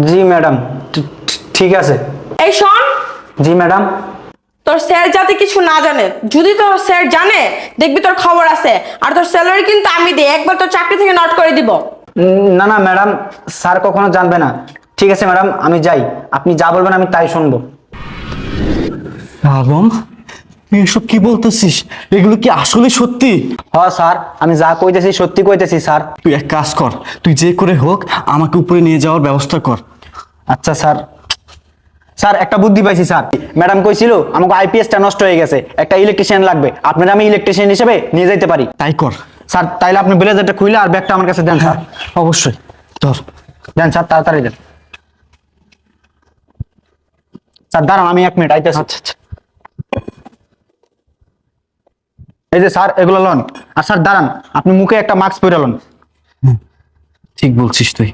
জি madam, ঠিক আছে। এই শোন, জি ম্যাডাম। তোর স্যার যাতে কিছু না জানে, যদি তোর স্যার জানে দেখবি তোর খবর আছে। আর তোর স্যালারি কিন্তু আমি দিই, একবার তোর চাকরি থেকে নট করে দিব। না না ম্যাডাম, স্যার কখনো জানবে না। ঠিক আছে ম্যাডাম, আমি যাই, আপনি যা বলবেন আমি তাই শুনবো। আলম, তুই এসব কি বলতেছিস? এগুলো কি আসলে সত্যি? হ্যাঁ স্যার, আমি যা কইতেছি সত্যি কইতেছি স্যার। তুই এক কাজ কর, তুই যে করে হোক আমাকে উপরে নিয়ে যাওয়ার ব্যবস্থা কর। আচ্ছা স্যার। স্যার একটা বুদ্ধি পাইছি স্যার, ম্যাডাম কইছিল আমাকে আইপিএসটা নষ্ট হয়ে গেছে, একটা ইলেকট্রিশিয়ান লাগবে, আপনারা আমি ইলেকট্রিশিয়ান হিসেবে নিয়ে যাইতে পারি। তাই কর। স্যার তাইলে আপনি ব্লেজারটা খুলে আর ব্যাগটা আমার কাছে দেন স্যার। অবশ্যই, ধর। দেন স্যার, তাড়াতাড়ি দেন। স্যার দাঁড়ান, আমি 1 মিনিট আইতেছি। আচ্ছা আচ্ছা। এই যে স্যার, এগুলো লন। আর স্যার দাঁড়ান, আপনি মুখে একটা মাস্ক পরে লন। ঠিক বলছিস তুই।